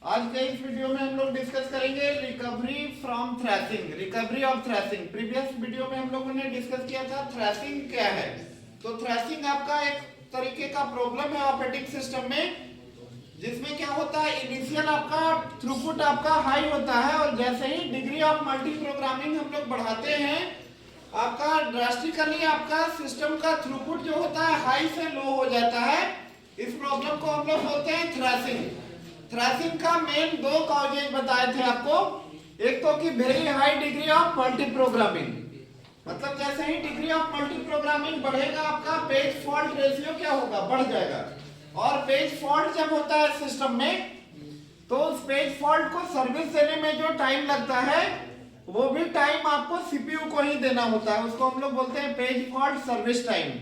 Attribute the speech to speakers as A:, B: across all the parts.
A: आज के इस वीडियो में हम लोग डिस्कस करेंगे recovery from thrashing, recovery of thrashing. Previous video में हम लोगों ने डिस्कस किया था थ्रैशिंग क्या है। तो थ्रैशिंग आपका एक तरीके का प्रॉब्लम है ऑपरेटिंग सिस्टम में, जिसमें क्या होता है, इनिशियल आपका थ्रूपुट आपका हाई होता है और जैसे ही डिग्री ऑफ मल्टी प्रोग्रामिंग हम लोग बढ़ाते हैं, आपका ड्रास्टिकली आपका सिस्टम का थ्रूपुट जो होता है हाई से लो हो जाता है। इस प्रॉब्लम को हम लोग बोलते हैं थ्रैशिंग। थ्रैशिंग का मेन दो कॉजेज बताए थे आपको। एक तो कि very high degree of multi programming, मतलब जैसे ही डिग्री ऑफ मल्टी प्रोग्रामिंग बढ़ेगा आपका पेज फॉल्ट रेशियो क्या होगा, बढ़ जाएगा। और पेज फॉल्ट जब होता है सिस्टम में, तो उस पेज फॉल्ट को सर्विस देने में जो टाइम लगता है वो भी टाइम आपको सीपीयू को ही देना होता है। उसको हम लोग बोलते हैं पेज फॉल्ट सर्विस टाइम।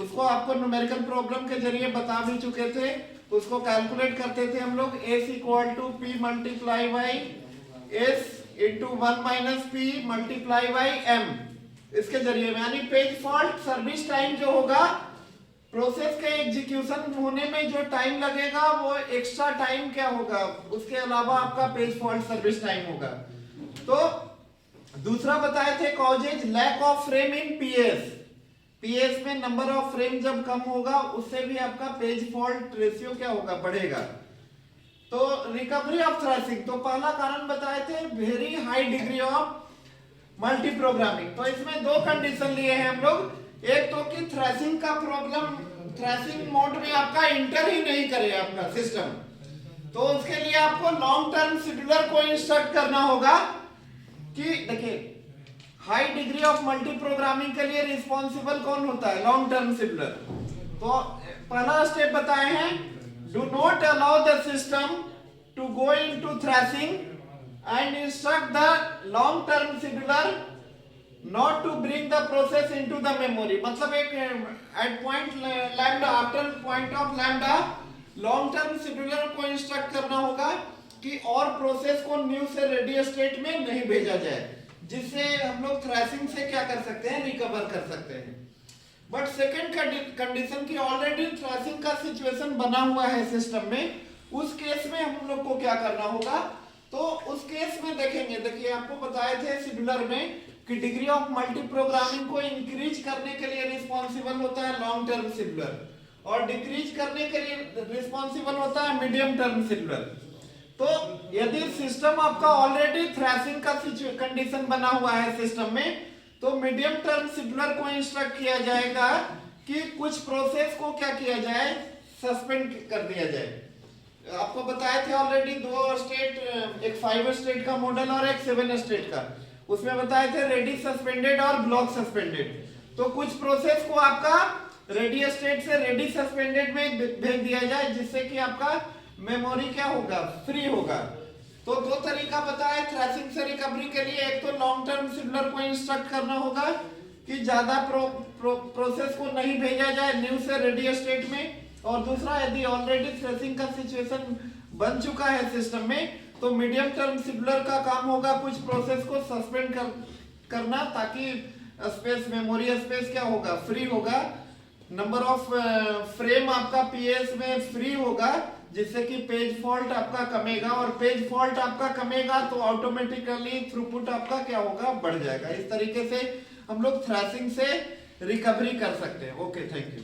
A: उसको आपको न्यूमेरिकल प्रॉब्लम के जरिए बता भी चुके थे। उसको कैलकुलेट करते थे हम लोग, S equal to P multiply by S into 1 minus P multiply by M, इसके जरिए में। यानी पेज फॉल्ट सर्विस टाइम जो होगा, प्रोसेस के एग्जीक्यूशन होने में जो टाइम लगेगा वो एक्स्ट्रा टाइम क्या होगा, उसके अलावा आपका पेज फॉल्ट सर्विस टाइम होगा। तो दूसरा बताए थे causes lack of frame in PS। PS में नंबर ऑफ फ्रेम जब कम होगा उससे भी आपका पेज फॉल्ट रेशियो क्या होगा, बढ़ेगा। तो रिकवरी ऑफ थ्रैशिंग, तो पहला कारण बताए थे very high degree of multi programming. तो इसमें दो कंडीशन लिए हैं हम लोग। एक तो कि थ्रैशिंग का प्रॉब्लम थ्रैशिंग मोड में आपका इंटर ही नहीं करे आपका सिस्टम, तो उसके लिए आपको लॉन्ग टर्म शेड्यूलर को इंस्ट्रक्ट करना होगा कि देखिए, high degree of multi programming के लिए रिस्पॉन्सिबल कौन होता है, लॉन्ग टर्म शेड्यूलर। तो पहला स्टेप बताए हैं, do not allow the system to go into thrashing and instruct the long term scheduler not to bring the process into the memory. मतलब एक at point lambda, after point of lambda, long term scheduler को instruct करना होगा कि और process को new से ready state में नहीं भेजा जाए, जिससे हम लोग थ्रैशिंग से क्या कर सकते हैं, रिकवर कर सकते हैं। बट सेकेंड कंडीशन की ऑलरेडी थ्रैशिंग का सिचुएशन बना हुआ है सिस्टम में, उस केस में हम लोग को क्या करना होगा। तो उस केस में देखेंगे, देखिए आपको बताए थे शेड्यूलर में कि डिग्री ऑफ मल्टी प्रोग्रामिंग को इंक्रीज करने के लिए रिस्पॉन्सिबल होता है लॉन्ग टर्म शेड्यूलर, और डिक्रीज करने के लिए रिस्पॉन्सिबल होता है मीडियम टर्म शेड्यूलर। तो यदि सिस्टम आपका ऑलरेडी थ्रैशिंग का कंडीशन बना हुआ है सिस्टम में, तो मीडियम टर्म शेड्यूलर को इंस्ट्रक्ट किया जाएगा कि कुछ प्रोसेस को क्या किया जाए, सस्पेंड कर दिया जाए। आपको बताए थे ऑलरेडी दो स्टेट, एक 5 स्टेट का मॉडल और एक 7 स्टेट का। उसमें बताए थे रेडी सस्पेंडेड और ब्लॉक सस्पेंडेड। तो कुछ प्रोसेस को आपका रेडी स्टेट से रेडी सस्पेंडेड में भेज दिया जाए, जिससे कि आपका मेमोरी क्या होगा, फ्री होगा। तो दो तरीका बताया थ्रैशिंग से रिकवरी के लिए। एक तो लॉन्ग टर्म शेड्यूलर को इंस्ट्रक्ट करना होगा कि ज्यादा प्रोसेस को नहीं भेजा जाए न्यू से रेडी स्टेट में, और दूसरा यदि ऑलरेडी थ्रैशिंग का सिचुएशन बन चुका है सिस्टम में, तो मीडियम टर्म शेड्यूलर का काम होगा कुछ प्रोसेस को सस्पेंड करना, ताकि स्पेस, मेमोरी स्पेस क्या होगा, फ्री होगा। नंबर ऑफ फ्रेम आपका PS में फ्री होगा, जिससे कि पेज फॉल्ट आपका कमेगा, और पेज फॉल्ट आपका कमेगा तो ऑटोमेटिकली थ्रूपुट आपका क्या होगा, बढ़ जाएगा। इस तरीके से हम लोग थ्रैशिंग से रिकवरी कर सकते हैं। Okay, thank you.